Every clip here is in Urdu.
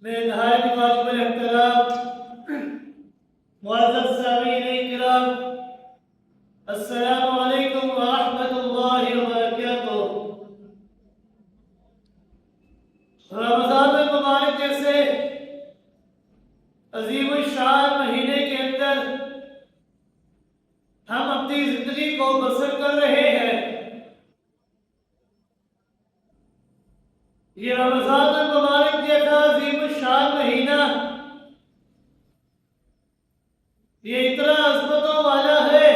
میرے نہایت واجب الاحترام معزز سامعین کرام، السلام علیکم ورحمۃ اللہ وبرکاتہ۔ رمضان المبارک جیسے عظیم الشان مہینے کے اندر ہم اپنی زندگی کو بسر کر رہے ہیں۔ یہ رمضان المبارک جیسا عظیم الشان مہینہ یہ اتنا عظمتوں والا ہے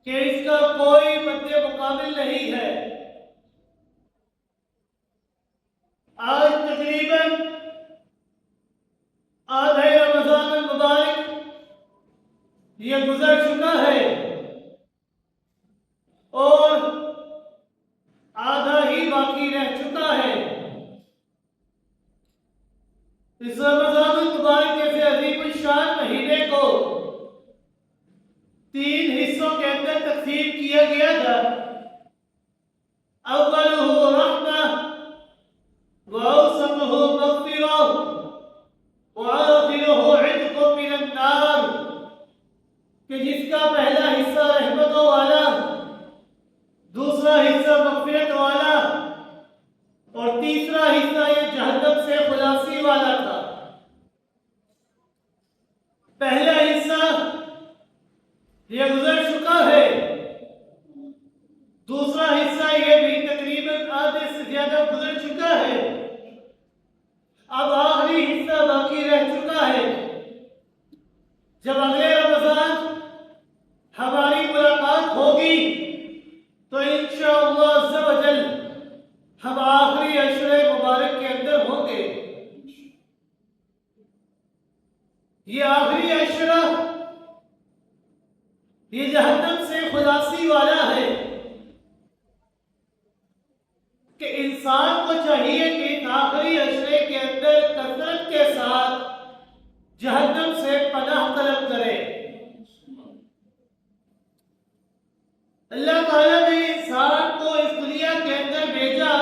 کہ اس کا کوئی مد مقابل نہیں ہے۔ آج تقریباً آدھے رمضان المبارک یہ گزر چکا ہے اور آدھا ہی باقی رہ چکا ہے۔ اس رمضان المبارک جیسے عظیم الشان مہینے کو 3 حصوں کے اندر تقسیم کیا گیا تھا۔ اولہ رحمہ واوسطہ مغفرہ وآخرہ عتق من النار، کہ جس کا پہلا حصہ رحمتوں والا، دوسرا حصہ مغفرت والا اور تیسرا حصہ یہ جہنم سے خلاصی والا تھا۔ پہلا حصہ یہ گزر چکا ہے، دوسرا حصہ یہ بھی تقریباً آدھے سے زیادہ گزر چکا ہے، اب آخری حصہ باقی رہ چکا ہے۔ جب اگلے رمضان ہماری ملاقات ہوگی تو انشاءاللہ عز و جل ہم آخری عشرے مبارک کے اندر ہوں گے۔ یہ آخری عشرہ یہ جہنم سے خلاصی والا ہے کہ انسان کو چاہیے کہ آخری عشرے کے اندر کثرت کے ساتھ جہنم سے پناہ طلب کرے۔ اللہ تعالیٰ نے انسان کو اس دنیا کے اندر بھیجا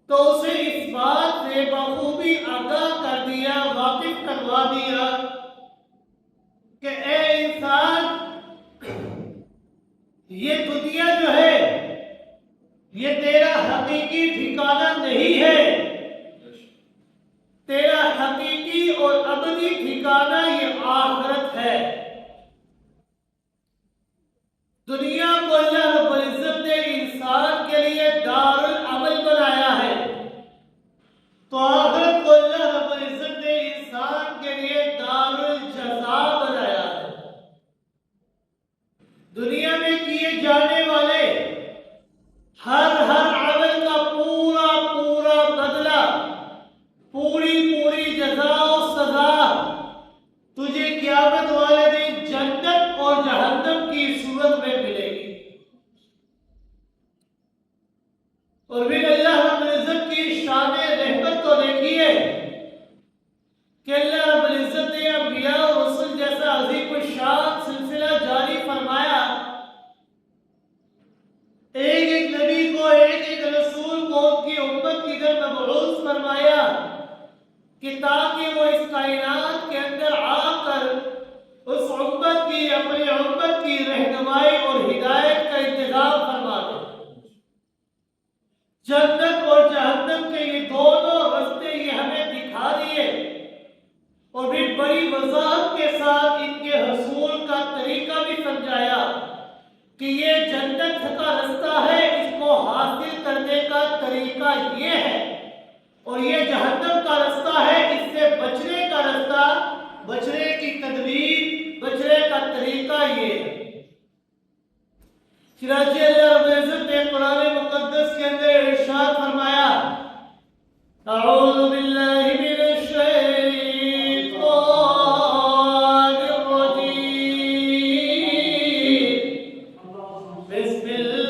تو اسے اس بات سے بخوبی آگاہ کر دیا، واقف کروا دیا کہ اے انسان، یہ دنیا جو ہے یہ تیرا حقیقی ٹھکانہ نہیں ہے، تیرا حقیقی اور ابدی ٹھکانہ یہ آخرت ہے۔ دنیا کو اللہ رب العزت نے انسان کے لیے دار العمل بنایا ہے، تو آخرت کو اللہ رب العزت نے انسان کے لیے دار الجزا بنایا ہے۔ دنیا میں کیے جانے والے ہر عمل کا پورا بدلہ، پوری جزا و سزا تجھے قیامت والے دن جنت اور جہنم کی صورت میں ملے گی۔ اور پھر اللہ رب العزت کی شان رحمت کو دیکھیے کہ اللہ رب العزت نے انبیاء اور رسل جیسا عظیم الشان سلسلہ جاری فرمایا۔ ایک نبی کو، ایک رسول کو ان کی امت کی طرف مبعوث فرمایا کہ تاکہ وہ اس کائنات کے اندر آ کر اس امت کی، اپنی امت کی رہنمائی اور ہدایت کا انتظام فرما دے۔ جنت اور جہنم کے یہ دونوں راستے یہ ہمیں دکھا دیے اور پھر بڑی وضاحت کے ساتھ ان کے حصول کا طریقہ بھی سمجھایا کہ یہ جنت کا راستہ ہے، اس کو حاصل کرنے کا طریقہ یہ ہے، اور یہ جہنم کا راستہ ہے، اس سے بچنے کا راستہ، بچنے کی تدبیر، بچنے کا طریقہ یہ ہے۔ چنانچہ اللہ رب العزت نے قرآن مقدس کے اندر ارشاد فرمایا، اعوذ باللہ من الشیطان الرجیم، بسم اللہ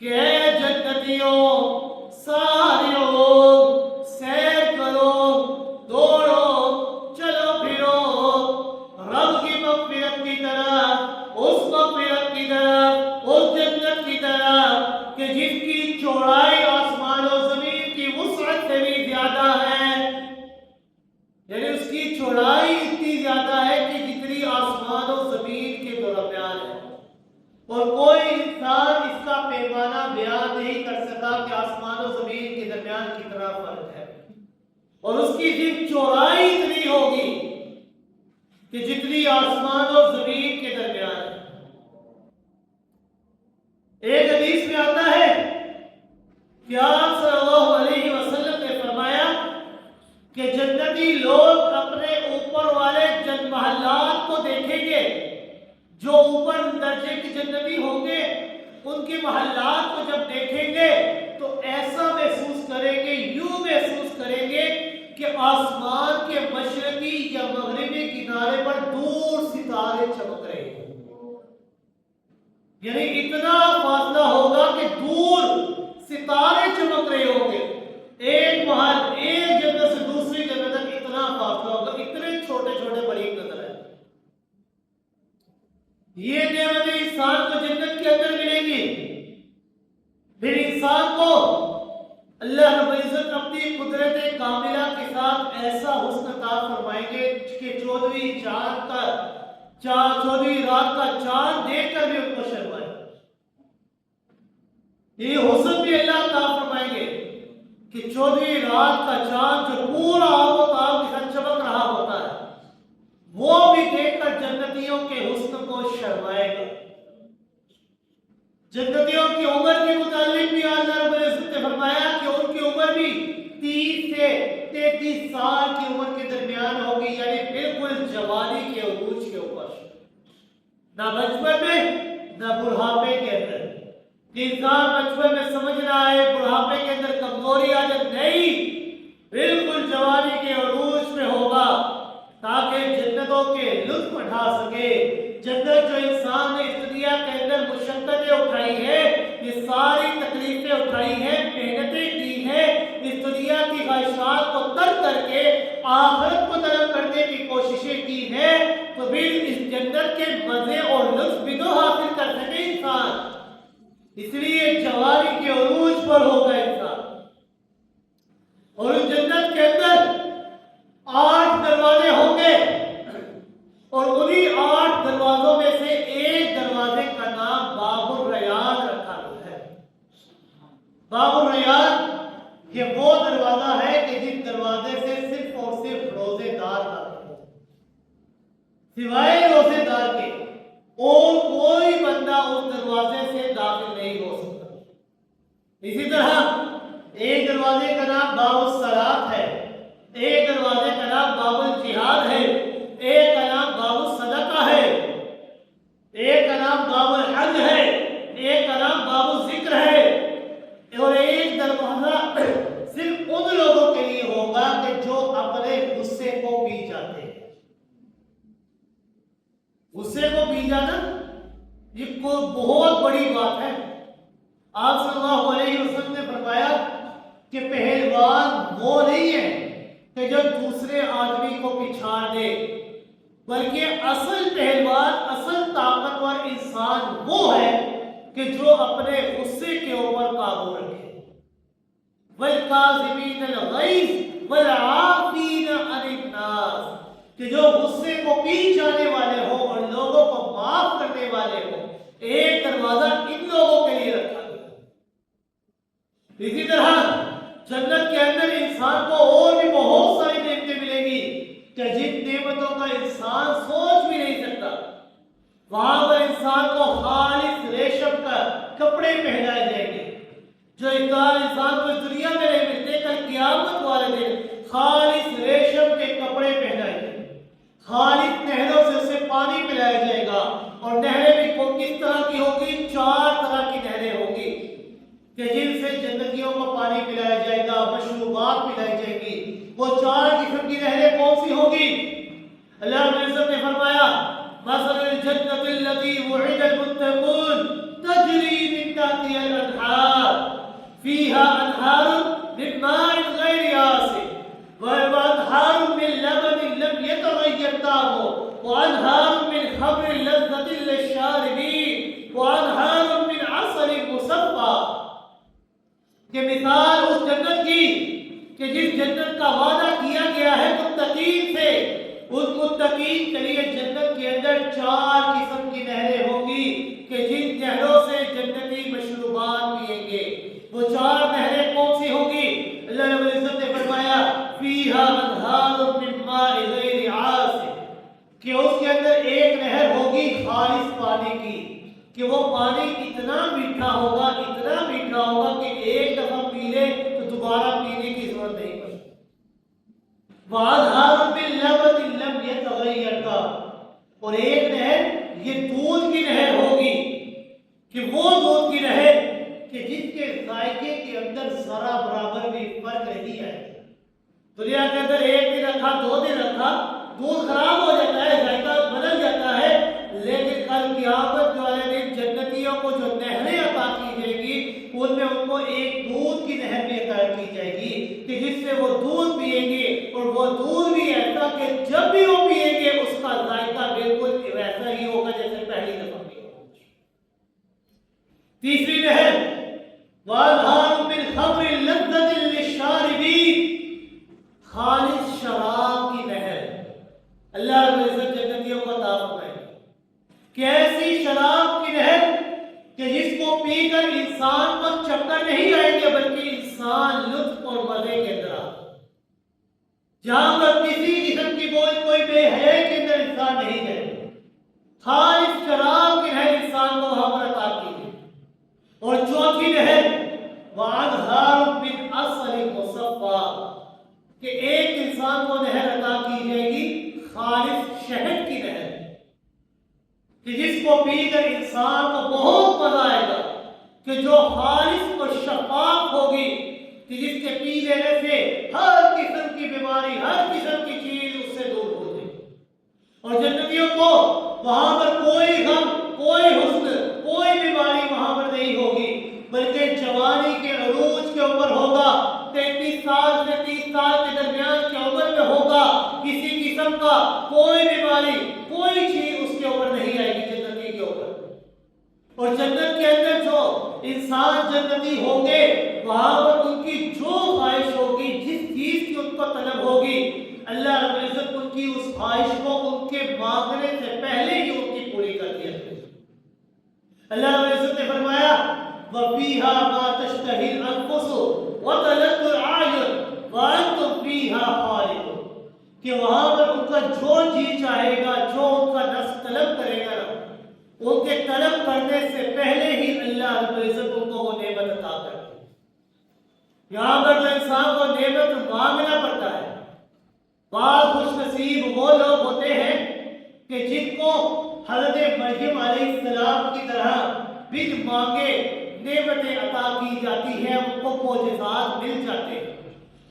کہ اے جنتیوں ساریوں سیر کرو دوڑو چلو پھرو رب کی مغفرت کی طرف، اس مغفرت کی طرف، اس جنت کی طرف کہ جس کی چوڑائی آسمان و زمین کی وسعت سے بھی زیادہ ہے، یعنی اس کی چوڑائی اتنی زیادہ ہے کہ جتنی آسمان و زمین کے درمیان ہے، اور کوئی انسان اس کا پیمانہ بیان نہیں کر سکا کہ آسمان و زمین کے درمیان کتنا فرق ہے، اور اس کی صرف چوڑائی اتنی ہوگی کہ جتنی آسمان و زمین کے درمیان ہے۔ ایک حدیث میں آتا ہے کہ آپ صلی اللہ علیہ وسلم نے فرمایا کہ جنتی لوگ اپنے اوپر والے محلات کو دیکھیں گے، جو اوپر درجے کے جنتی ہوں گے ان کے محلات کو جب دیکھیں گے تو ایسا محسوس کریں گے، یوں محسوس کریں گے کہ آسمان کے مشرقی یا مغربی کنارے پر دور ستارے چمک رہے ہیں، یعنی اتنا فاصلہ ہوگا کہ دور ستارے چمک رہے ہوں گے، ایک محل ایک جگہ سے دوسری جگہ تک اتنا فاصلہ ہوگا، اتنے چھوٹے چھوٹے بڑی نظر ہے۔ یہ نعمتیں انسان کو جنت کے اندر ملیں گی، پھر انسان کو اللہ رب العزت اپنی قدرت کاملہ کے ساتھ ایسا حسن عطا فرمائیں گے کہ 14ویں رات کا چاند دیکھ کر بھی ان کو شرمائے، یہ حسن بھی اللہ عطا فرمائیں گے کہ 14ویں رات کا چاند جو پورا آب و تاب کے ساتھ چمک رہا ہوتا ہے وہ بھی دیکھ کر جنتیوں کے حسن کو شرمائے گا۔ جنتیوں کی عمر کے متعلق بھی اللہ رب العزت نے فرمایا کہ ان کی عمر بھی 30 سے 33 سال کی عمر کے درمیان ہوگی، یعنی بالکل جوانی کے عروج کے اوپر، نہ بچپن میں نہ بڑھاپے کے اندر۔ انسان بچپن میں سمجھ رہا ہے، بڑھاپے کے اندر کمزوری آ جائے، نہیں، بالکل جوانی کے عروج میں ہوگا تاکہ جنتوں کے لطف اٹھا سکے۔ جنت جو انسان نے اس دنیا کے اندر مشقتیں اٹھائی ہے، یہ ساری تکلیفیں اٹھائی ہیں، محنتیں کی ہیں، اس دنیا کی خواہشات کو ترک کر کے آخرت کو طلب کرنے کی کوششیں کی ہیں، تو پھر اس جنت کے مزے اور لطف بھی تو حاصل کر سکے انسان، اس لیے جوانی کے عروج پر ہوگا انسان۔ اور اس جنت کے اندر 8 دروازے ہوں گے، اور انہی 8 دروازوں میں سے ایک دروازے کا نام باب الریان رکھا گیا ہے۔ باب الریان یہ وہ دروازہ ہے کہ جس دروازے سے صرف اور صرف روزے دار داخل ہو، سوائے روزے دار کے اور کوئی بندہ اس دروازے سے داخل نہیں ہو سکتا۔ اسی طرح ایک دروازے کا نام باب الصلاۃ ہے، ایک دروازے کا نام باب الجہاد ہے، ایک کا نام باب الصدقہ ہے، ایک کا نام باب الحج ہے، ایک کا نام باب الذکر ہے، اور ایک دروازہ صرف ان لوگوں کے لیے ہوگا کہ جو اپنے غصے کو پی جاتے ہیں۔ غصے کو پی جانا یہ کوئی بہت بڑی بات ہے۔ آپ صلی اللہ علیہ وسلم نے فرمایا کہ پہلوان وہ نہیں ہے کہ جو دوسرے آدمی کو پچھاڑ دے، بلکہ اصل پہلوان، اصل طاقتور انسان وہ ہے کہ جو اپنے غصے کے اوپر قابو رکھے۔ وَالْكَاظِمِينَ الْغَيْظَ وَالْعَافِينَ عَنِ النَّاسِ، کہ جو غصے کو پی جانے والے ہوں اور لوگوں کو معاف کرنے والے ہوں۔ ایک دروازہ ان لوگوں کے لیے رکھا گیا۔ اسی طرح جنت کے اندر انسان کو اور بھی بہت ساری نعمتیں ملیں گی کہ جن نعمتوں کا انسان سوچ بھی نہیں سکتا۔ وہاں پر انسان کو خالص ریشم کا کپڑے پہنائے جائیں گے، جو انسان کو اس دنیا میں نہیں ملتے، کل قیامت والے دن خالص ریشم کے کپڑے پہنائے جائیں گے، خالص نہروں سے اسے پانی پلایا جائے گا، اور نہریں بھی کس طرح کی ہوگی؟ 4 طرح کی نہریں ہوں گی کہ جن سے جنتیوں کو پانی پلایا جائے گا، مشروبات پلائی جائیں گی۔ وہ 4 قسم کی نہریں کون سی ہوگی؟ اللہ رب العزت نے فرمایا مثل الجنة التي وعد المتقون تجری من تحتی الانہار فیہا انہار من ماء غیر آسن وانہار من لبن لم یتغیر طعمہ وانہار من خمر لذۃ للشاربین وانہار من عسل مصفى. کہ مثال اس جنت کی کہ جس جنت کا وعدہ کیا گیا ہے متقین سے، اس متقین کے لیے جنت کے اندر 4 قسم کی نہریں ہوں گی کہ جن نہروں سے جنتی مشروبات پئیں گے. وہ 4 نہریں کون سی ہوں گی؟ اللہ رب العزت نے فرمایا فیہا انہار من ماء غیر آسن، کہ اس کے اندر ایک نہر ہوگی خالص پانی کی کہ وہ پانی اتنا میٹھا ہوگا کہ ایک دفعہ پی لے تو دوبارہ پینے کی ضرورت نہیں پڑے. وَأَنْهَارٌ مِّن لَبَنٍ لَّمْ يَتَغَيَّرْ طَعْمُهُ، اور ایک نہر یہ دودھ کی نہر ہوگی کہ وہ دودھ کی نہر کہ جس کے ذائقے کے اندر ذرا برابر بھی فرق نہیں ہے. دنیا کے اندر 1 دن رکھا 2 دن رکھا دودھ خراب ہو جاتا ہے، ذائقہ بدل جاتا ہے، لیکن کل قیامت والے دن جنتیوں کو جو نہریں عطا کی جائے گی ان میں ان کو ایک دودھ کی نہر بھی عطا کی جائے گی کہ جس سے وہ دودھ پیئیں گے، اور وہ دودھ بھی ایسا کہ جب بھی وہ پیئیں گے اس کا ذائقہ بالکل ویسا ہی ہوگا جیسے پہلی دفعہ پیا. تیسری نہر وَأَنْهَارٌ مِّن خَمْرٍ لَذَّةٍ لِلشَّارِبِينَ، خالص شراب کی نہر. اللہ رب العزت جنتیوں کو عطا فرمائے کہ ایسی شراب کی نہر کہ جس کو پی کر انسان کو چکر نہیں آئیں گے بلکہ انسان لطف اور مزے کے اندر آ، جہاں پر کسی قسم کی کوئی بے حیائی کے اندر انسان نہیں ہے. خالص شراب کی نہر انسان کو وہاں پر عطا کی ہے. اور چوتھی نہر وَأَنْهَارٌ مِّنْ عَسَلٍ مُصَفًّى، کہ ایک انسان کو نہر عطا کی جائے گی خالص شہد کی نہر کہ جس کو پی کر انسان کو بہت مزہ آئے گا، کہ جو خالص اور شفاف ہوگی کہ جس کے پی لینے سے ہر قسم کی بیماری ہر قسم کی چیز اس سے دور ہو جائے. اور جنتیوں کو وہاں پر کوئی غم کوئی حزن کوئی بیماری وہاں پر نہیں ہوگی بلکہ جوانی کے عروج کے اوپر ہوگا. 33 سال سے 30 سال کے درمیان کی عمر میں ہوگا. کسی قسم کا کوئی بیماری کوئی چیز اس کے اوپر نہیں آئے گی جنتی کے اوپر. اور جنت کے اندر جو انسان جنتی ہوں گے وہاں پر ان کی جو خواہش ہوگی جس چیز کی ان کو طلب ہوگی اللہ رب العزت ان کی اس خواہش کو ان کے مانگنے سے پہلے ہی ان کی پوری کر دیا. اللہ رب العزت نے فرمایا وَفِيهَا مَا تَشْتَهِي الْأَنفُسُ وَتَلَذُّ الْأَعْيُنُ وَأَنْتُمْ فِيهَا خَالِدُونَ، کہ وہاں پر ان کا جو جی چاہے گا جو ان کا نفس طلب کرے گا ان کے طلب کرنے سے پہلے ہی اللہ رب العزت ان کو وہ نعمت عطا کر دے. یہاں پر جو انسان کو نعمت مانگنا پڑتا ہے. بعض خوش نصیب وہ لوگ ہوتے ہیں کہ جن کو حضرت مریم علیہ السلام کی طرح بن مانگے نعمتیں عطا کی جاتی ہیں، ان کو معجزات مل جاتے ہیں.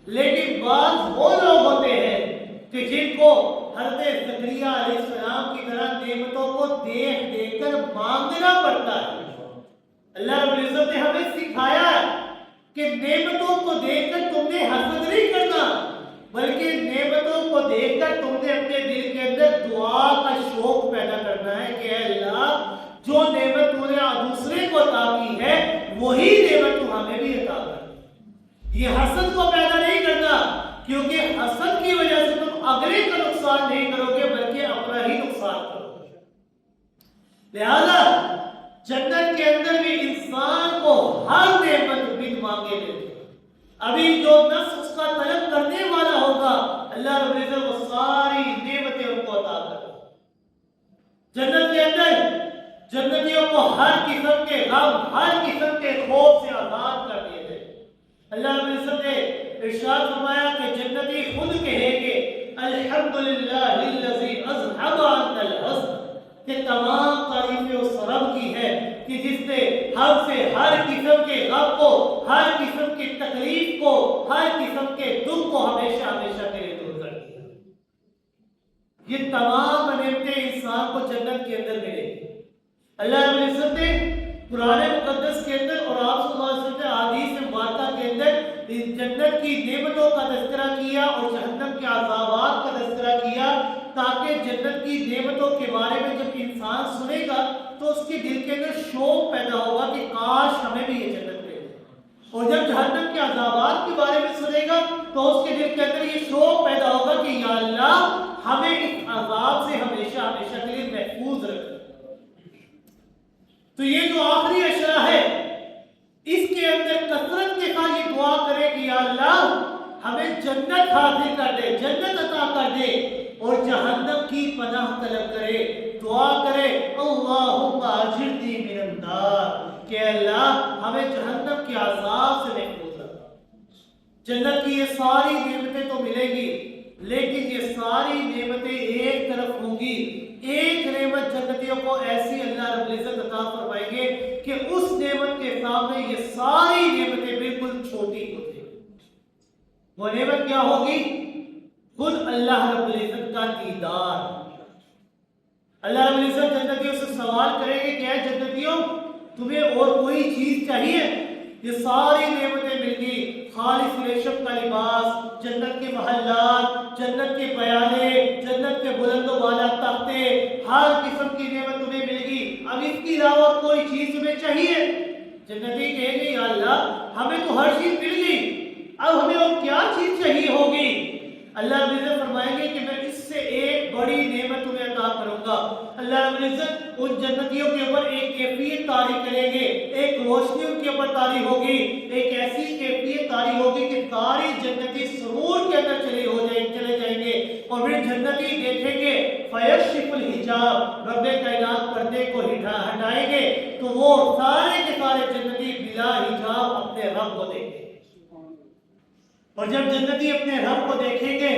لیکن بعض وہ لوگ ہوتے ہیں کہ جن کو حضرت زکریا علیہ السلام کی طرح نعمتوں کو دیکھ دیکھ کر مانگنا پڑتا ہے. اللہ رب العزت نے ہمیں سکھایا ہے کہ نعمتوں کو دیکھ کر تم نے حسد نہیں کرنا بلکہ نعمتوں کو دیکھ کر تم نے اپنے دل کے اندر دعا کا شوق پیدا کرنا ہے کہ اے اللہ جو نعمت تو نے دوسرے کو عطا کی ہے وہی نعمت تو ہمیں بھی عطا کر. یہ حسد کو پیدا نہیں کرنا کیونکہ حسد کی وجہ سے تم اگلے کا نقصان نہیں کرو گے بلکہ اپنا ہی نقصان کرو گے. لہذا جنت کے اندر بھی انسان کو ہر نعمت بن مانگے ملتی ہے. ابھی جو نفس اس کا طلب کرنے والا ہوگا اللہ رب العزت وہ ساری نعمتیں ان کو عطا کر. جنت کے اندر جنتیوں کو ہر قسم کے غم ہر قسم کے خوف سے آزاد کر دیے گئے. اللہ رب العزت نے ارشاد فرمایا کہ جنتی خود کہیں گے الحمدللہ الذی اذھب عنا الحزن، کہ تمام تعریفیں اس رب کی ہے کہ جس نے ہم سے ہر قسم کے غم کو ہر قسم کی تکلیف کو ہر قسم کے دکھ کو ہمیشہ ہمیشہ کے لیے دور کر دیا. یہ تمام نعمتیں انسان کو جنت کے اندر ملے گی. اللہ رب العزت نے قرآن مقدس کے اندر اور آپ صلی اللہ علیہ وسلم نے حدیث مبارکہ کے اندر جنت کی نعمتوں کا تذکرہ کیا اور جہنم کے عذابات کا تذکرہ کیا، تاکہ جنت کی نعمتوں کے بارے میں جب انسان سنے گا تو اس کے دل کے اندر شوق پیدا ہوگا کہ کاش ہمیں بھی یہ جنت ملے، اور جب جہنم کے عذابات کے بارے میں سنے گا تو اس کے دل کے اندر یہ شوق پیدا ہوگا کہ یا اللہ ہمیں اس عذاب سے ہمیشہ ہمیشہ کے لیے محفوظ رکھ۔ تو یہ جو آخری اشرا ہے اس کے اندر کثرت کے ساتھ یہ دعا کرے کہ یا اللہ ہمیں جنت حاصل کر دے، جنت عطا کر دے، اور جہنم کی پناہ طلب کرے، دعا کرے اللہم اجرنی من النار، کہ اللہ ہمیں جہنم کے عذاب سے محفوظ رکھ۔ جنت کی یہ ساری نعمتیں تو ملیں گی، لیکن یہ ساری نعمتیں ایک طرف ہوں گی، ایک نعمت جنتیوں کو ایسی اللہ رب العزت عطا فرمائیں گے کہ اس نعمت کے سامنے یہ ساری نعمتیں بالکل چھوٹی ہوتی ہیں۔ وہ نعمت کیا ہوگی؟ خود اللہ رب العزت کا دیدار۔ اللہ رب العزت جنتیوں سے سوال کریں گے کہ اے جنتیوں تمہیں اور کوئی چیز چاہیے؟ یہ ساری نعمتیں مل گئی، خالص ریشم کا لباس، جنت کے محلات، جنت کے پیالے، جنت کے بلند و بالا تختے، ہر قسم کی نعمت تمہیں مل گئی، اب اس کے علاوہ کوئی چیز تمہیں چاہیے؟ جنتی کہیں گے یا اللہ ہمیں تو ہر چیز مل گئی، اب ہمیں اور کیا چیز چاہیے ہوگی؟ اللہ رب العزت فرمائیں گے کہ میں اس سے ایک بڑی نعمت تمہیں عطا کروں گا۔ اللہ رب العزت ان جنتیوں کے اوپر ایک کیفیت طاری کریں گے، ایک روشنی ان کے اوپر طاری ہوگی، ایک ایسی کیفیت طاری ہوگی کہ ساری جنتی سرور کے اندر چلے جائیں گے، اور پھر جنتی دیکھیں گے فیکشف الحجاب، رب کائنات پردے کو ہٹائیں گے تو وہ سارے کے سارے جنتی بلا حجاب اپنے رب کو دیکھیں گے، اور جب جنتی اپنے رب کو دیکھیں گے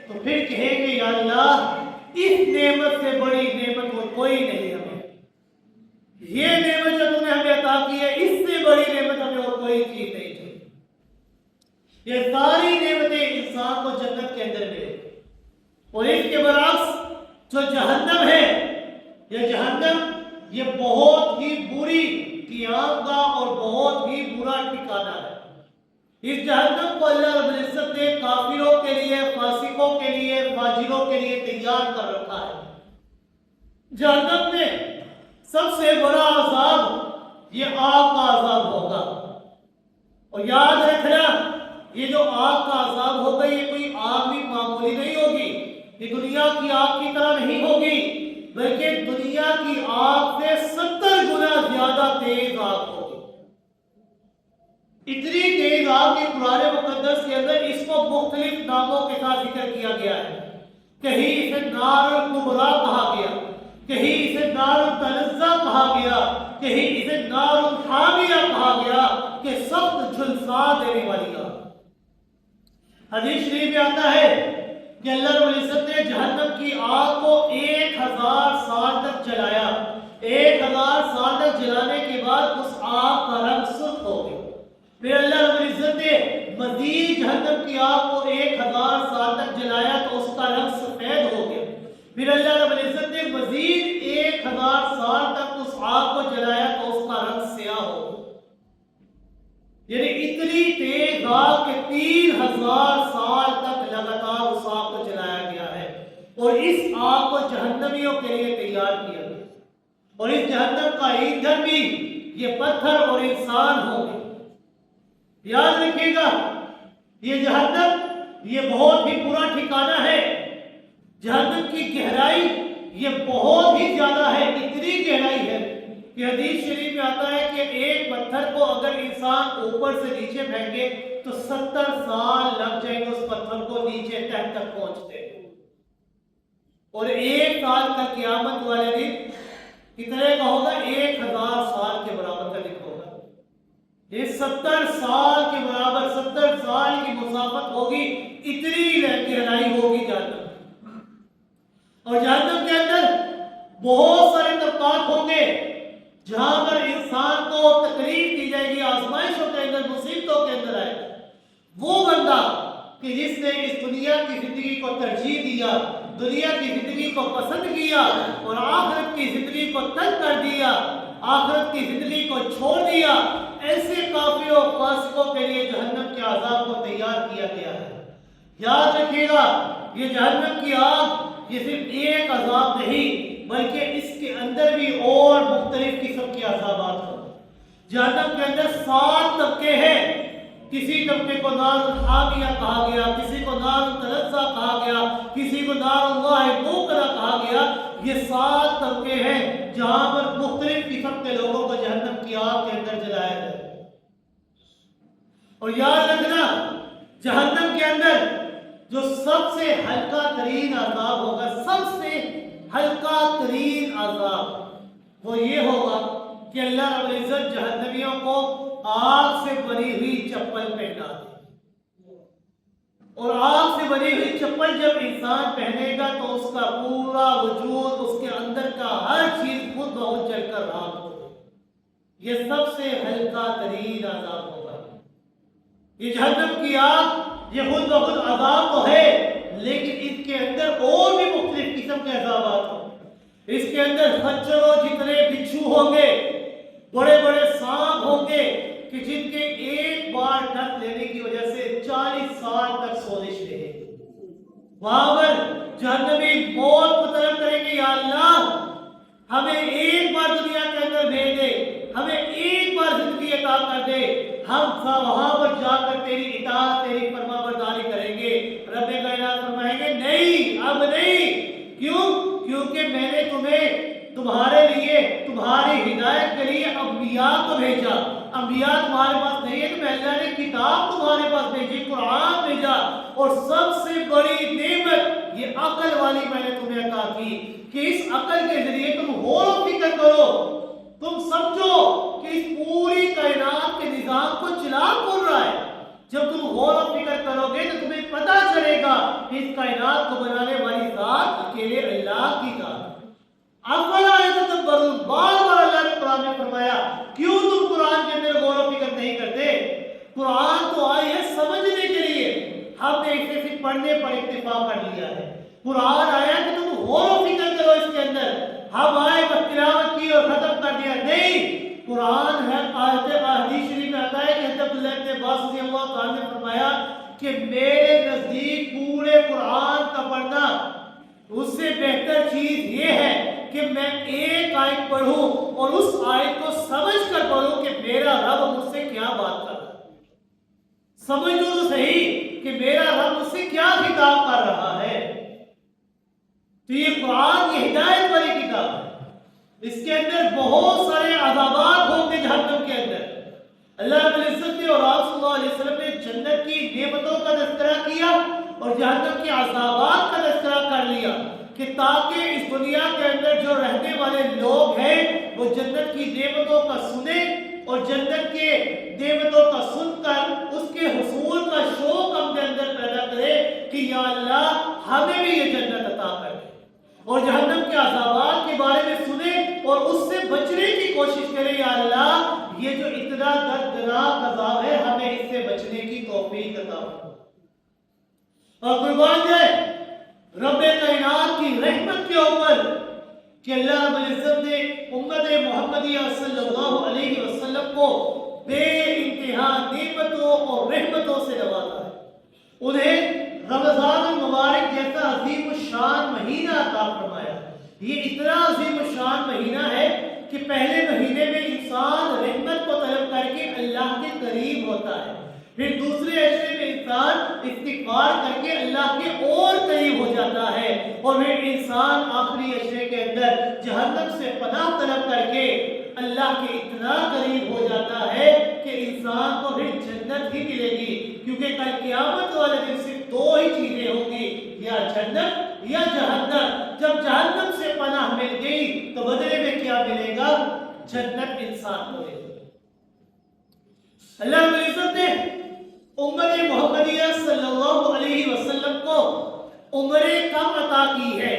تو پھر کہیں گے یا اللہ اس نعمت سے بڑی نعمت وہ کوئی نہیں ہمیں، یہ نعمت جو تم نے ہمیں عطا کی ہے اس سے بڑی نعمت ہمیں اور کوئی چیز نہیں چاہیے۔ یہ ساری نعمتیں انسان کو جنت کے اندر ملے، اور اس کے برعکس جو جہنم ہے، یہ جہنم یہ بہت ہی بری قیام گاہ اور بہت ہی برا ٹھکانہ ہے۔ اس جہنم کو اللہ رب العزت نے کافروں کے لیے، فاسقوں کے لیے، فاجروں کے لیے تیار کر رکھا ہے۔ جہنم میں سب سے بڑا عذاب یہ آگ کا عذاب ہوگا، اور یاد رکھنا یہ جو آگ کا عذاب ہوگا یہ کوئی آگ بھی معمولی نہیں ہوگی، یہ دنیا کی آگ کی طرح نہیں ہوگی، بلکہ دنیا کی آگ سے 70 گنا زیادہ تیز آگ ہوگی۔ اتنی تیز آگ کہ قرآن مقدس کے اندر اس کو مختلف ناموں کے ساتھ ذکر کیا گیا ہے، کہیں اسے نار الکبریٰ کہا گیا، کہیں اسے نار التلظہ کہا گیا، کہیں اسے نار الحامیہ کہا گیا کہ سخت جھلسا دینے والی آگ۔ حدیث شریف میں آتا ہے کہ اللہ رب العزت نے جہنم کی آگ کو 1000 سال تک جلایا، 1000 سال تک جلانے کے بعد اس آگ کا رنگ سرخ ہو گیا، پھر اللہ رب العزت نے مزید جہنم کی آگ کو 1000 سال تک جلایا تو اس کا رنگ سفید ہو گیا، پھر اللہ رب العزت نے مزید 1000 سال تک اس آگ کو جلایا تو اس کا رنگ سیاہ ہو گیا، یعنی اتنی تیز آگ کہ 3000 سال تک لگاتار اس آگ کو جلایا گیا ہے، اور اس آگ کو جہنمیوں کے لیے تیار کیا گیا، اور اس جہنم کا ایندھن بھی یہ پتھر اور انسان ہوں گے۔ یاد رکھیے گا یہ جہنم یہ بہت ہی برا ٹھکانہ ہے، جہنم کی گہرائی یہ بہت ہی زیادہ ہے، اتنی گہرائی ہے کہ حدیث شریف میں آتا ہے کہ ایک پتھر کو اگر انسان اوپر سے نیچے پھینکے تو 70 سال لگ جائیں گے اس پتھر کو نیچے تہ تک پہنچتے، اور ایک سال کا قیامت والے دن کتنے کا ہوگا؟ 1000 سال کے برابر کا دن ہوگا، یہ 70 سال کے برابر، 70 سال کی مسافت ہوگی، اتنی گہرائی ہوگی جہنم۔ اور جہنم کے اندر بہت سارے طبقات ہوں گے جہاں پر انسان کو تکلیف دی جائے گی، آزمائشوں کے اندر، مصیبتوں کے اندر آئے گا وہ بندہ کہ جس نے اس دنیا کی زندگی کو ترجیح دیا، دنیا کی زندگی کو پسند کیا اور آخرت کی زندگی کو ترک کر دیا، آخرت کی زندگی کو چھوڑ دیا، ایسے کافروں اور فاسقوں کے لیے جہنم کے عذاب کو تیار کیا گیا ہے۔ یاد رکھیے گا، یہ جہنم کی آگ یہ صرف ایک عذاب نہیں بلکہ اس کے اندر بھی اور مختلف قسم کے عذابات ہیں۔ جہنم کے اندر 7 طبقے ہیں۔ کسی طبقے کو نار الحامیہ کہا گیا، کسی کو نار التلظہ کہا گیا، کسی کو نار اللہ الموقدہ کہا گیا۔ یہ 7 طبقے ہیں جہاں پر مختلف قسم کے لوگوں کو جہنم کی آگ کے اندر جلایا جائے۔ اور یاد رکھنا، جہنم کے اندر جو سب سے ہلکا ترین عذاب ہوگا، سب سے ہلکا ترین عذاب وہ یہ ہوگا کہ اللہ رب العزت جہنمیوں کو آگ سے بنی ہوئی چپل پہنا دے۔ اور آگ سے بنی ہوئی چپل جب انسان پہنے گا تو اس کا پورا وجود، اس کے اندر کا ہر چیز خود بخود جل کر راکھ ہوگا۔ یہ سب سے ہلکا ترین عذاب ہوگا۔ یہ جہنم کی آگ یہ خود بخود عذاب تو ہے، لیکن اس کے اندر اور بھی مختلف قسم کے عذابات ہوں۔ اس کے اندر خچروں جتنے بچھو ہوں گے، بڑے بڑے سانپ ہوں گے کہ جن کے ایک بار ڈس لینے کی وجہ سے 40 سال تک سوزش رہے۔ وہاں پر جہنمی موت کو طلب کریں گے، یا اللہ ہمیں ایک بار دنیا کے اندر بھیج دے، ہمیں ایک بار زندگی عطا کر دے، ہم وہاں پر جا کر تیری اطاعت، تیری فرما برداری کریں گے۔ رب کائنات فرمائیں گے نہیں، اب نہیں۔ کیوں؟ کیونکہ میں نے تمہیں تمہارے لیے، تمہاری ہدایت کے لیے انبیاء کو بھیجا۔ انبیاء تمہارے پاس نہیں ہے تو میں اللہ نے کتاب تمہارے پاس بھیجی، قرآن بھیجا، اور سب سے بڑی نعمت یہ عقل والی میں نے تمہیں عطا کی کہ اس عقل کے ذریعے تم غور و فکر کرو، تم سمجھو کہ اس پوری کائنات کے نظام کو چلا کون رہا ہے۔ جب تم غور و فکر کرو گے تو تمہیں پتہ چلے گا کہ اس کائنات کو بنانے والی ذات اکیلے اللہ کی ذات ہے۔ افلا یتدبرون، بار بار اللہ نے قرآن میں فرمایا، کیوں تم قرآن کے اندر غور و فکر نہیں کرتے؟ قرآن تو آئی ہے سمجھنے کے لیے، ہم نے اسے صرف پڑھنے پر اکتفا کر لیا ہے۔ قرآن آیا کہ تم غور و فکر کرو اس کے اندر، ہم آئے بس تلاوت کی اور ختم کر دیا، نہیں۔ قرآن ہے، آیت حدیث شریف میں آتا ہے کہ حضرت عبداللہ بن عباس رضی اللہ تعالیٰ نے فرمایا کہ میرے نزدیک پورے قرآن کا پڑھنا اس سے بہتر چیز یہ ہے کہ میں ایک آیت پڑھوں اور اس آیت کو سمجھ کر پڑھوں کہ میرا رب مجھ سے کیا بات کر رہا ہے۔ سمجھ لو تو صحیح کہ میرا رب مجھ سے کیا خطاب کر رہا ہے۔ تو یہ قرآن یہ ہدایت والی کتاب ہے۔ اس کے اندر بہت سارے عذابات ہوں گے جہنم کے اندر۔ اللہ رب العزت نے اور آپ صلی اللہ علیہ وسلم نے جنت کی نعمتوں کا تذکرہ کیا اور جہنم کے عذابات کا تذکرہ کر لیا کہ تاکہ اس دنیا کے اندر جو رہنے والے لوگ ہیں وہ جنت کی نعمتوں کا سنیں اور جنت کے نعمتوں کا سن کر اس کے حصول کا شوق اپنے اندر پیدا کرے کہ یا اللہ ہمیں بھی یہ جنت عطا کر دے، اور جہنم کے عذابات کے بارے میں سنیں اور اس سے بچنے کی کوشش کریں، یا اللہ یہ جو اتنا دردناک عذاب ہے ہمیں اس سے بچنے کی توفیق عطا فرما۔ اور قربان جائے رب کائنات کی رحمت کے اوپر کہ اللہ رب العزت نے امت محمدیہ صلی اللہ علیہ وسلم کو بے انتہا نعمتوں اور رحمتوں سے نوازا ہے، انہیں رمضان المبارک جیسا عظیم الشان مہینہ عطا فرمایا۔ یہ اتنا عظیم الشان مہینہ ہے کہ پہلے مہینے میں انسان رحمت کو طلب کر کے اللہ کے قریب ہوتا ہے، پھر دوسرے عشرے میں انسان استغفار کر کے اللہ کے اور قریب ہو جاتا ہے، اور پھر انسان آخری عشرے کے اندر جہنم سے پناہ طلب کر کے اللہ کے اتنا قریب ہو جاتا ہے کہ انسان کو پھر جنت ہی ملے گی، کیونکہ کل قیامت والے دن صرف 2 ہی چیزیں ہوں گی، یا جنت یا جہنم۔ جب جہنم سے پناہ مل گئی تو بدلے میں کیا ملے گا؟ جنت انسان کو ملے گی۔ اللہ رب العزت نے امت محمدیہ صلی اللہ علیہ وسلم کو عمریں کم عطا کی ہے،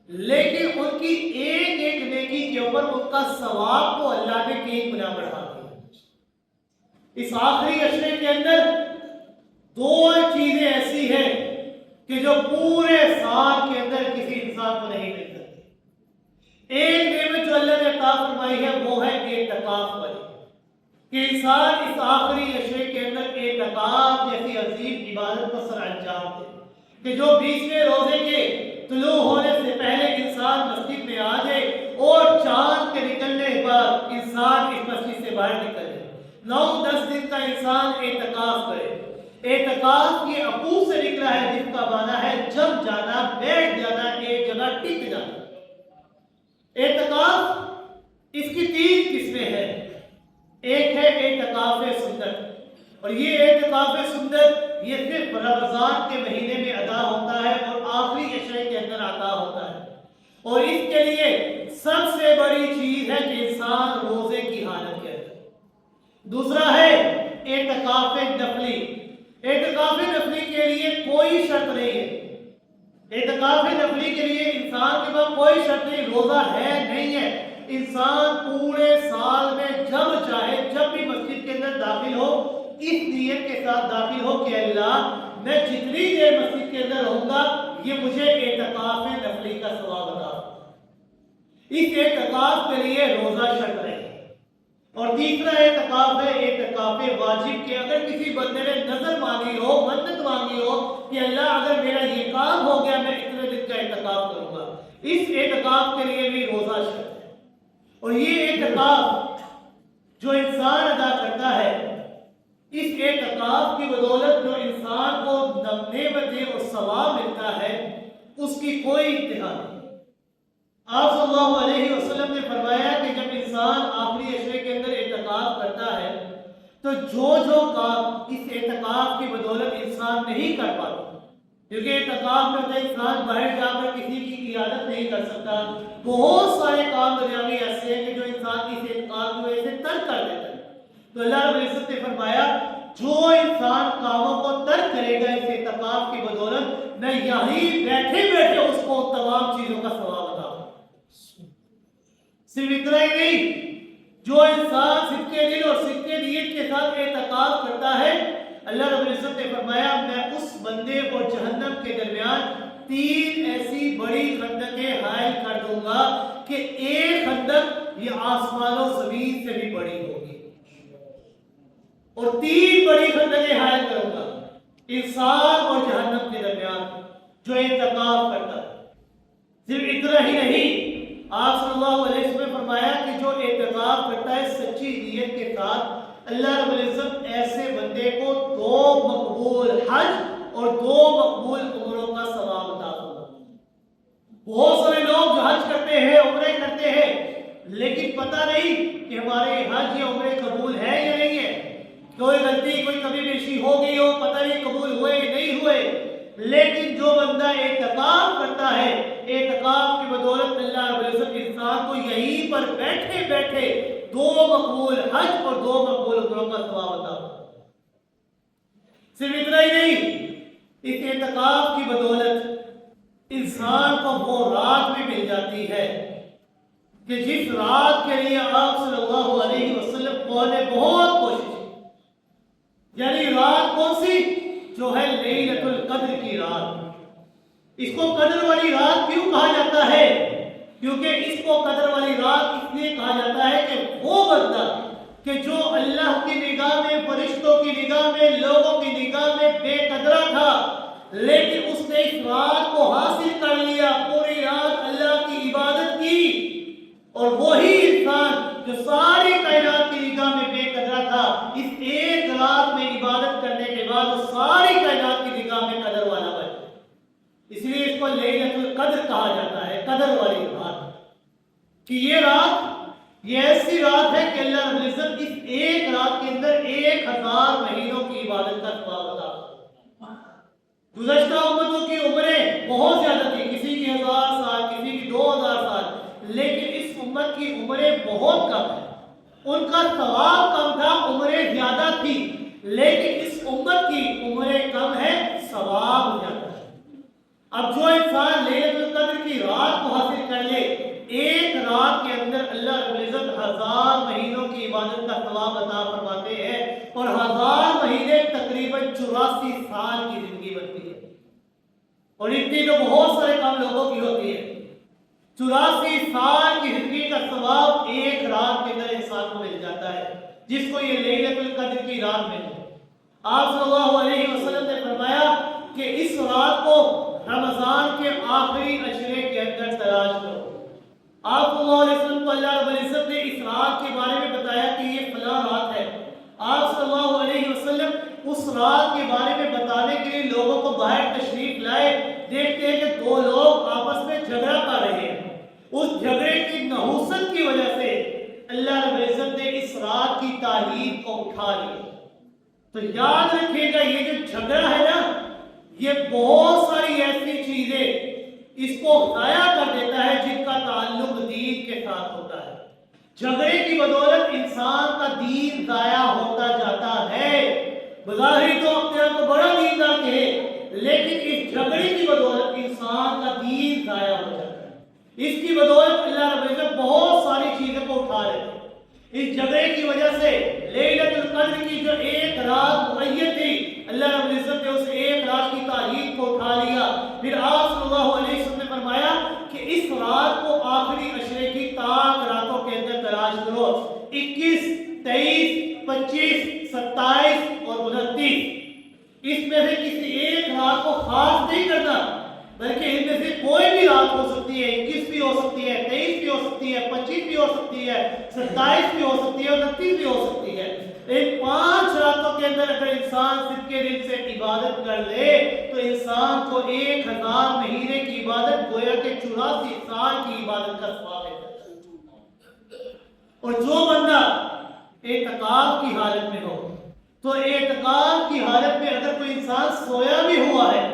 لیکن ان کی ایک ایک نیکی کے اوپر ان کا ثواب کو اللہ نے 3 گنا بڑھا دیا۔ اس آخری عشرے کے اندر 2 چیزیں ایسی ہیں کہ جو پورے سال کے اندر کسی انسان کو نہیں مل سکتی۔ ایک نعمت جو اللہ نے عطا فرمائی ہے وہ ہے اعتکاف والی، کہ انسان اس آخری عشرے کے اندر اعتکاف جیسی عظیم عبادت کو سر انجام دے، کہ جو 20ویں روزے کے طلوع ہونے سے پہلے انسان مسجد میں آ جائے اور چاند کے نکلنے کے بعد انسان اس مسجد سے باہر نکل جائے، 9-10 دن کا انسان اعتکاف کرے۔ اعتکاف یہ عقوق سے نکلا ہے، جس کا معنی ہے جم جانا، بیٹھ جانا، ایک جگہ ٹک جانا۔ اعتکاف اس کی 3 قسمیں ہیں۔ ایک ہے اعتکاف سنت، اور یہ اعتکاف سنت یہ صرف رمضان کے مہینے میں ادا ہوتا ہے اور آخری عشرے کے اندر ادا ہوتا ہے، اور اس کے لیے سب سے بڑی چیز ہے کہ انسان روزے کی حالت کے اندر۔ دوسرا ہے اعتکاف نفلی۔ اعتکاف نفلی کے لیے کوئی شرط نہیں ہے، اعتکاف نفلی کے لیے انسان کے پاس کوئی شرط نہیں، روزہ ہے نہیں ہے، انسان پورے سال میں جب چاہے جب بھی مسجد کے اندر داخل ہو اس نیت کے ساتھ داخل ہو کہ اللہ میں جتنی دیر مسجد کے اندر رہوں گا یہ مجھے اعتکاف نفلی کا ثواب عطا ہو۔ اس اعتکاف کے لیے روزہ شرط نہیں۔ اور تیسرا اعتکاف ہے اعتکاف واجب، کہ اگر کسی بندے نے نظر مانگی ہو، منت مانگی ہو کہ اللہ اگر میرا یہ کام ہو گیا میں اتنے دن کا اعتکاف کروں گا، اس اعتکاف کے لیے بھی روزہ شرط ہے۔ اور یہ اعتکاف جو انسان ادا کرتا ہے، اس اعتکاف کی بدولت جو انسان کو نعمتیں اور ثواب ملتا ہے اس کی کوئی انتہا نہیں۔ آپ صلی اللہ علیہ وسلم نے فرمایا کہ جب انسان آخری عشرے کے اندر اعتکاف کرتا ہے تو جو کام اس اعتکاف کی بدولت انسان نہیں کر پاتا، کیونکہ اعتکاف میں ہوتا ہے انسان باہر جا کر کسی کی عیادت نہیں کر سکتا، بہت سارے کام دنیاوی ایسے ہیں کہ جو انسان اس اعتکاف کی وجہ سے ترک کر دیتا ہے، تو اللہ رب العزت نے فرمایا جو انسان کاموں کو ترک کرے گا اس اعتکاف کی بدولت میں یہیں بیٹھے بیٹھے اس کو تمام چیزوں کا ثواب عطا کروں۔ صرف اتنا ہی نہیں، جو انسان صدقے دل اور صدقے نیت کے ساتھ اعتکاف کرتا ہے، اللہ رب العزت نے فرمایا میں اس بندے کو جہنم کے درمیان 3 ایسی بڑی خندقیں حائل کر دوں گا کہ ایک خندق یہ آسمان و زمین سے بھی بڑی ہوگی، اور 3 بڑی خندقیں حائل کروں گا انسان اور جہنم کے درمیان جو اعتکاف کرتا ہے۔ صرف اتنا ہی نہیں، آپ صلی اللہ علیہ وسلم نے فرمایا کہ جو اعتکاف کرتا ہے سچی نیت کے ساتھ، اللہ رب العزت ایسے بندے کو 2 مقبول حج اور 2 مقبول عمروں کا ثواب عطا فرمائے۔ بہت سارے لوگ جو حج کرتے ہیں، عمرے کرتے ہیں، لیکن پتہ نہیں کہ ہمارے حج یا عمرے قبول ہے یا نہیں ہے، کوئی غلطی کوئی کمی بیشی ہو گئی ہو، پتہ نہیں قبول ہوئے یا نہیں ہوئے، لیکن جو بندہ اعتکاف کرتا ہے، اعتکاف کی بدولت اللہ رب العزت انسان کو یہیں پر بیٹھے بیٹھے 2 مقبول حج اور 2 مقبول عمروں کا ثواب عطا فرمائے۔ صرف اتنا ہی نہیں، اس اعتکاف کی بدولت انسان کو وہ رات بھی مل جاتی ہے کہ جس رات کے لیے آپ صلی اللہ علیہ وسلم نے بہت کوشش کی، یعنی رات کون سی؟ جو ہے لیلۃ القدر کی رات۔ اس کو قدر والی رات کیوں کہا جاتا ہے؟ کیونکہ اس کو قدر والی رات اس لیے کہا جاتا ہے کہ وہ بندہ کہ جو اللہ کی نگاہ میں، فرشتوں کی نگاہ میں، لوگوں کی نگاہ میں بے قدرہ تھا، لیکن اس نے اس رات کو حاصل کر لیا، پوری رات اللہ کی عبادت کی، اور وہی انسان جو ساری کائنات کی نگاہ میں بے قدرہ تھا، اس ایک رات میں عبادت کرنے کے بعد وہ ساری کائنات کی نگاہ میں قدر والا بن گیا۔ اس لیے اس کو لیلۃ القدر کہا جاتا ہے، قدر والی رات، کہ یہ رات یہ ایسی رات ہے کہ اللہ رب العزت اس ایک رات کے اندر 1000 مہینوں کی عبادت کا ثواب عطا کرتا ہے۔ گزشتہ امتوں کی عمریں بہت زیادہ تھی، کسی کی 1000 سال، کسی کی 2000 سال، لیکن اس امت کی عمریں بہت کم ہیں، ان کا ثواب کم تھا، عمریں زیادہ تھی، لیکن اس امت کی عمریں کم ہیں، ثواب زیادہ ہے۔ اب جو انسان لیلۃ القدر کی رات کو حاصل کر لے، ایک رات کے اندر اللہ رب العزت 1000 مہینوں کی عبادت کا ثواب عطا فرماتے ہیں، اور 1000 مہینے تقریباً 84 سال کی زندگی بنتی ہے، اور اتنی تو بہت سارے کام لوگوں کی ہوتی ہے۔ 84 سال کی زندگی کا ثواب ایک رات کے اندر انسان کو مل جاتا ہے، جس کو یہ لیلۃ القدر کی رات مل جائے۔ آپ صلی اللہ علیہ وسلم نے فرمایا کہ اس رات کو رمضان کے آخری عشرے کے اندر تلاش کرو۔ آپ صلی اللہ علیہ وسلم کو اللہ رب العزت نے اس رات کے بارے میں بتایا کہ یہ فلاں رات ہے۔ آپ صلی اللہ علیہ وسلم اس رات کے بارے میں بتانے کے لیے لوگوں کو باہر تشریف لائے، دیکھتے ہیں کہ دو لوگ آپس میں جھگڑا کر رہے ہیں۔ اس جھگڑے کی نحوست کی وجہ سے اللہ رب العزت نے اس رات کی تاریخ کو اٹھا لیا۔ تو یاد رکھیے گا، یہ جو جھگڑا ہے نا، یہ بہت ساری ایسی چیزیں اس کو ضائع کر دیتا ہے جن کا تعلق دین کے ساتھ ہوتا ہے۔ جھگڑے کی بدولت انسان کا دین ضائع ہوتا جاتا ہے۔ بظاہر تو اپنے آپ کو بڑا دیندار کہے، لیکن اس جھگڑے کی بدولت انسان کا دین ضائع ہو جاتا ہے۔ اس کی بدولت اللہ رب العزت بہت ساری چیزوں کو اٹھا لیتے ہیں۔ اس جھگڑے کی وجہ سے لیلۃ القدر کی جو ایک رات معین تھی، اللہ رب العزت نے اس ایک رات کی تاریخ کو اٹھا لیا۔ پھر آپ صلی اللہ علیہ وسلم نے فرمایا کہ اس رات کو آخری عشرے کی تاک راتوں کے اندر تلاش کرو۔ 21، 23، 25، 27 اور 29، اس میں سے کسی ایک رات کو خاص نہیں کرنا، بلکہ ان میں سے کوئی بھی رات ہو سکتی ہے۔ 21 بھی ہو سکتی ہے، 23 بھی ہو سکتی ہے، 25 بھی ہو سکتی ہے، 27 بھی ہو سکتی ہے اور 29 بھی ہو سکتی ہے۔ ان 5 راتوں کے اندر اگر انسان صدقے دل سے عبادت کر لے تو انسان کو 1000 مہینے کی عبادت گویا کہ 84 سال کی عبادت کا ثواب ہے۔ اور جو بندہ اعتکاف کی حالت میں ہو، تو اعتکاف کی حالت میں اگر کوئی انسان سویا بھی ہوا ہے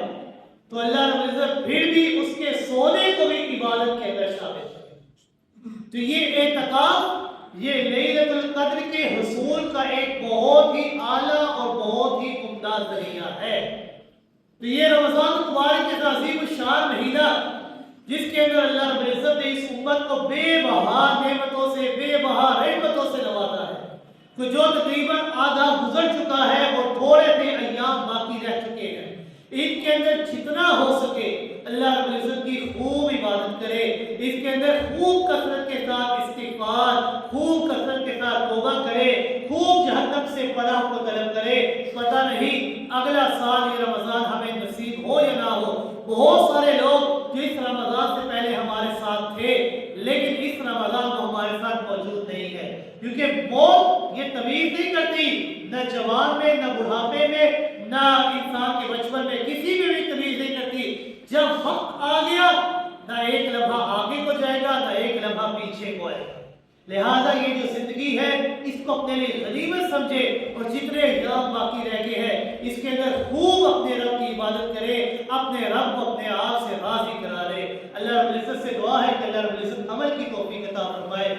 تو اللہ رب العزت پھر بھی اس کے سونے کو بھی عبادت کے اندر شامل ہے۔ تو یہ اعتکاف، یہ لیلۃ القدر کے حصول کا ایک بہت ہی اعلیٰ اور بہت ہی عمدہ ذریعہ ہے۔ تو یہ رمضان المبارک کے عظیم الشان مہینہ، جس کے اندر اللہ رب العزت نے اس امت کو بے بہا نعمتوں سے، بے بہا رحمتوں سے نوازا ہے، تو جو تقریباً آدھا گزر چکا ہے اور تھوڑے سے ایام باقی رہ چکے ہیں، ان کے اندر جتنا ہو سکے اللہ رب العزت کی خوب عبادت کرے، اس کے اندر خوب کثرت کے ساتھ استغفار، خوب کثرت کے ساتھ توبہ کرے، خوب جہنم سے پناہ کو طلب کرے۔ پتہ نہیں اگلا سال یہ رمضان ہمیں نصیب ہو یا نہ ہو۔ بہت سارے لوگ جو اس رمضان سے پہلے ہمارے ساتھ تھے لیکن اس رمضان میں ہمارے ساتھ موجود نہیں ہے، کیونکہ موت یہ تمیز نہیں کرتی، نہ جوان میں، نہ بڑھاپے میں، نہ انسان کے بچپن میں، کسی میں بھی تمیز نہیں کرتی۔ جب وقت آ گیا، نہ ایک لمحہ آگے کو جائے گا، نہ ایک لمحہ پیچھے کو آئے گا۔ لہذا یہ جو زندگی ہے اس کو اپنے لیے غنیمت سمجھے، اور جتنے ایام باقی رہ گئے ہیں اس کے اندر خوب اپنے رب کی عبادت کرے، اپنے رب کو اپنے آپ سے راضی کرا لے۔ اللہ رب العزت سے دعا ہے کہ اللہ رب العزت عمل کی توفیق عطا فرمائے۔